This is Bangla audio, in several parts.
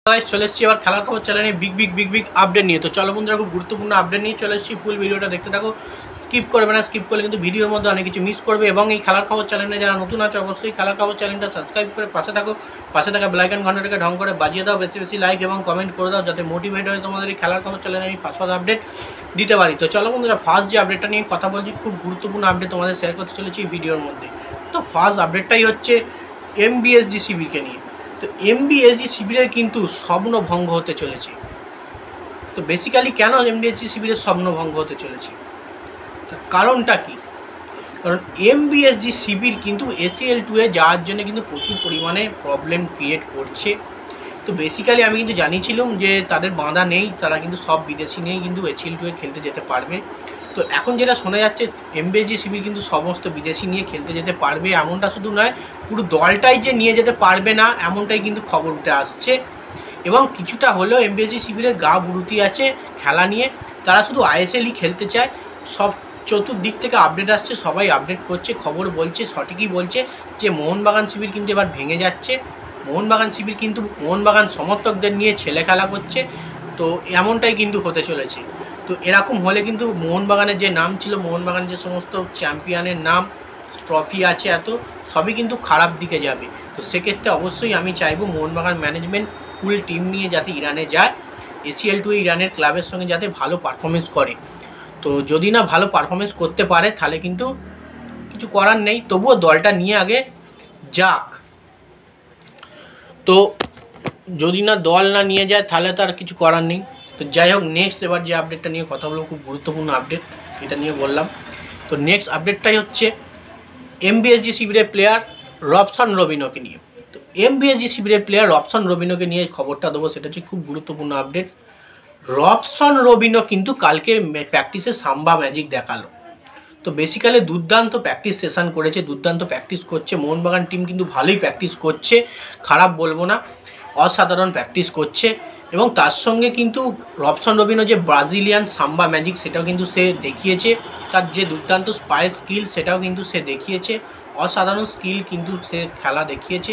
চলে এসেছি আবার খেলার খবর চ্যানেলে বিগ আপডেট নিয়ে। তো চলো বন্ধুরা, খুব গুরুত্বপূর্ণ আপডেট নিয়ে চলে এসেছি। ফুল ভিডিওটা দেখতে থাকো, স্কিপ করবে না। স্কিপ করলে কিন্তু ভিডিওর মধ্যে অনেক কিছু মিস করবে। এবং এই খেলার খবর চ্যানেলে যারা নতুন আছে অবশ্যই খেলার খবর চ্যানেলটা সাবস্ক্রাইব করে পাশে থাকো। পাশে থাকা বেল আইকন ঘন্টাটাকে ঢং করে বাজিয়ে দাও, বেশি বেশি লাইক এবং কমেন্ট করে দাও, যাতে মোটিভেট হয় তোমাদের এই খেলার খবর চ্যানেলে আমি ফার্স্ট আপডেট দিতে পারি। তো চলো বন্ধুরা, ফার্স্ট যে আপডেটটা নিয়ে কথা বলছি, খুব গুরুত্বপূর্ণ আপডেট তোমাদের শেয়ার করতে চলেছি এই ভিডিওর মধ্যে। তো ফার্স্ট আপডেটটাই হচ্ছে এমবিএসজি শিবিরকে নিয়ে। তো এমবিএসজি শিবিরের কিন্তু স্বপ্নভঙ্গ হতে চলেছে। তো বেসিক্যালি কেন এমবিএসজি শিবিরের স্বপ্নভঙ্গ হতে চলেছে, তার কারণটা কি? কারণ এমবিএসজি শিবির কিন্তু ACL2 এ যাওয়ার জন্য কিন্তু প্রচুর পরিমাণে প্রবলেম ক্রিয়েট করছে। তো বেসিক্যালি আমি কিন্তু জানিয়েছিলাম যে তাদের বাঁধা নেই, তারা কিন্তু সব বিদেশি নিয়েই কিন্তু ACL2 এ খেলতে যেতে পারবে। তো এখন যেটা শোনা যাচ্ছে, এমবিএসজি শিবির কিন্তু সমস্ত বিদেশি নিয়ে খেলতে যেতে পারবে। এমনটা শুধু নয়, পুরো দলটাই যে নিয়ে যেতে পারবে না এমনটাই কিন্তু খবর উঠে আসছে। এবং কিছুটা হলেও এমবিএসজি শিবিরের গা বুড়ুতি আছে খেলা নিয়ে, তারা শুধু ISL-ই খেলতে চায়। সব চতুর্দিক থেকে আপডেট আসছে, সবাই আপডেট করছে, খবর বলছে, সঠিকই বলছে যে মোহনবাগান শিবির কিন্তু এবার ভেঙে যাচ্ছে। মোহনবাগান শিবির কিন্তু মোহনবাগান সমর্থকদের নিয়ে ছেলে খেলা করছে। তো এমনটাই কিন্তু হতে চলেছে। তো এরকম হলে কিন্তু মোহনবাগানের যে নাম ছিল, মোহনবাগানের যে সমস্ত চ্যাম্পিয়নের নাম, ট্রফি আছে, এত সবই কিন্তু খারাপ দিকে যাবে। তো সেক্ষেত্রে অবশ্যই আমি চাইবো মোহনবাগান ম্যানেজমেন্ট ফুল টিম নিয়ে যাতে ইরানে যায়, ACL2 ইরানের ক্লাবের সঙ্গে যাতে ভালো পারফরমেন্স করে। তো যদি না ভালো পারফরমেন্স করতে পারে তাহলে কিন্তু কিছু করার নেই, তবুও দলটা নিয়ে আগে যাক। তো যদি না দল না নিয়ে যায় তাহলে তো আর কিছু করার নেই। তো যাই হোক, নেক্সট এবার যে আপডেটটা নিয়ে কথা বলবো, খুব গুরুত্বপূর্ণ আপডেট, এটা নিয়ে বললাম। তো নেক্সট আপডেটটাই হচ্ছে এমবিএসজি শিবিরের প্লেয়ার রবসন রবিনোকে নিয়ে। তো এমবিএসজি শিবিরের প্লেয়ার রবসন রবিনোকে নিয়ে খবরটা দেবো, সেটা হচ্ছে খুব গুরুত্বপূর্ণ আপডেট। রবসন রবিনো কিন্তু কালকে প্র্যাকটিসে সাম্বা ম্যাজিক দেখালো। তো বেসিক্যালি দুর্দান্ত প্র্যাকটিস সেশন করেছে, দুর্দান্ত প্র্যাকটিস করছে। মোহনবাগান টিম কিন্তু ভালোই প্র্যাকটিস করছে, খারাপ বলবো না, অসাধারণ প্র্যাকটিস করছে। এবং তার সঙ্গে কিন্তু রবসন রবিনো যে ব্রাজিলিয়ান সাম্বা ম্যাজিক, সেটাও কিন্তু সে দেখিয়েছে। তার যে দুর্দান্ত স্পাই স্কিল, সেটাও কিন্তু সে দেখিয়েছে। অসাধারণ স্কিল কিন্তু সে খেলা দেখিয়েছে।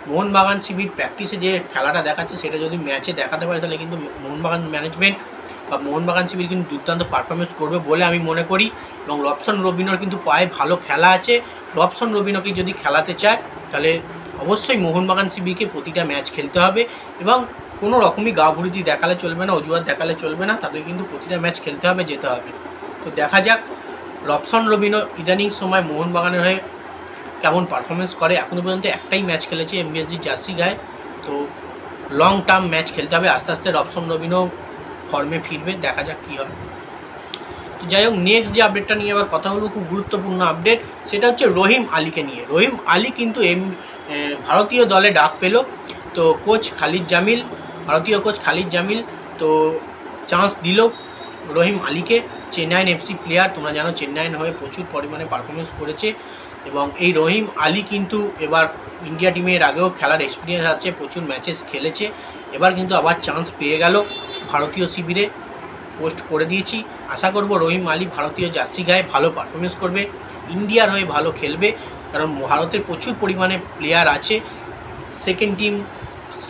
মোহনবাগান শিবির প্র্যাকটিসে যে খেলাটা দেখাচ্ছে, সেটা যদি ম্যাচে দেখাতে পারে তাহলে কিন্তু মোহনবাগান ম্যানেজমেন্ট বা মোহনবাগান শিবির কিন্তু দুর্দান্ত পারফরমেন্স করবে বলে আমি মনে করি। এবং রবসন রবিনোর কিন্তু পায়ে ভালো খেলা আছে। রবসন রবিনোকে যদি খেলাতে চায় তাহলে অবশ্যই মোহনবাগান শিবিরকে প্রতিটা ম্যাচ খেলতে হবে। এবং কোনো রকমই গা ভুড়িটি দেখালে চলবে না, অজুহাত দেখালে চলবে না, তাদের কিন্তু প্রতিটা ম্যাচ খেলতে হবে, যেতে হবে। তো দেখা যাক রবসন রবিনো ইদানিং সময় মোহনবাগানের হয়ে কেমন পারফরমেন্স করে। এখনও পর্যন্ত একটাই ম্যাচ খেলেছে এমবিএসজি জার্সি গায়ে। তো লং টার্ম ম্যাচ খেলতে হবে, আস্তে আস্তে রবসন রবিনো ফর্মে ফিরবে, দেখা যাক কী হয়। তো যাই হোক, নেক্সট যে আপডেটটা নিয়ে আবার কথা বলবো, খুব গুরুত্বপূর্ণ আপডেট, সেটা হচ্ছে রহিম আলীকে নিয়ে। রহিম আলী কিন্তু ভারতীয় দলে ডাক পেল। তো কোচ খালিদ জামিল, ভারতীয় কোচ খালিদ জামিল তো চান্স দিল রহিম আলীকে। চেন্নাইন FC প্লেয়ার, তোমরা জানো চেন্নাইন হয়ে প্রচুর পরিমাণে পারফরমেন্স করেছে। এবং এই রহিম আলী কিন্তু এবার ইন্ডিয়া টিমের আগেও খেলার এক্সপিরিয়েন্স আছে, প্রচুর ম্যাচেস খেলেছে। এবার কিন্তু আবার চান্স পেয়ে গেল ভারতীয় শিবিরে, পোস্ট করে দিয়েছি। আশা করব রহিম আলী ভারতীয় জার্সি গায়ে ভালো পারফরমেন্স করবে, ইন্ডিয়ার হয়ে ভালো খেলবে। কারণ ভারতের প্রচুর পরিমাণে প্লেয়ার আছে, সেকেন্ড টিম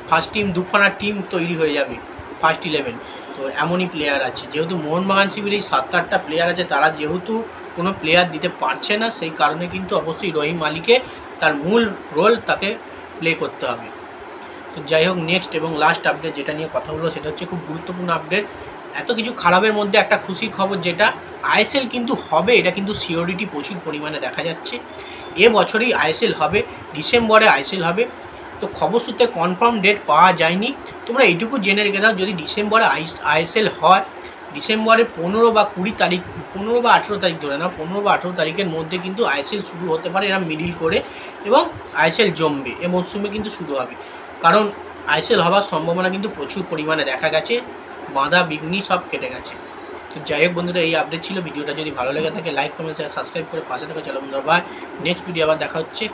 ফার্স্ট টিম দুখানার টিম তৈরি হয়ে যাবে, ফার্স্ট 11। তো এমনই প্লেয়ার আছে। যেহেতু মোহনবাগান শিবিরে এই 7-8টা প্লেয়ার আছে, তারা যেহেতু কোনো প্লেয়ার দিতে পারছে না, সেই কারণে কিন্তু অবশ্যই রহিম আলীকে তার মূল রোল তাকে প্লে করতে হবে। তো যাই হোক, নেক্সট এবং লাস্ট আপডেট যেটা নিয়ে কথা বলবো, সেটা হচ্ছে খুব গুরুত্বপূর্ণ আপডেট। এত কিছু খারাপের মধ্যে একটা খুশির খবর, যেটা ISL কিন্তু হবে, এটা কিন্তু সিওরিটি প্রচুর পরিমাণে দেখা যাচ্ছে। এবছরই ISL হবে, ডিসেম্বরে ISL হবে। তো খবর সূত্রে কনফার্ম ডেট পাওয়া যায়নি, তোমরা এইটুকু জেনে রেখে দাও, যদি ডিসেম্বরে ISL হয়, ডিসেম্বরের 15 বা 20 তারিখ, 15 বা 18 তারিখ ধরে না, 15 বা 18 তারিখের মধ্যে কিন্তু ISL শুরু হতে পারে, এরা মিডিল করে। এবং ISL জমবে, এ মরশুমে কিন্তু শুরু হবে। কারণ ISL হওয়ার সম্ভাবনা কিন্তু প্রচুর পরিমাণে দেখা গেছে, বাধা বিঘ্নি সব কেটে গেছে। তো যাই হোক বন্ধুরা, এই আপডেট ছিল। ভিডিওটা যদি ভালো লেগে থাকে লাইক কমেন্ট শেয়ার সাবস্ক্রাইব করে পাশে থাকা। চলো বন্ধুরা, বাই। নেক্সট ভিডিও আবার দেখা হচ্ছে।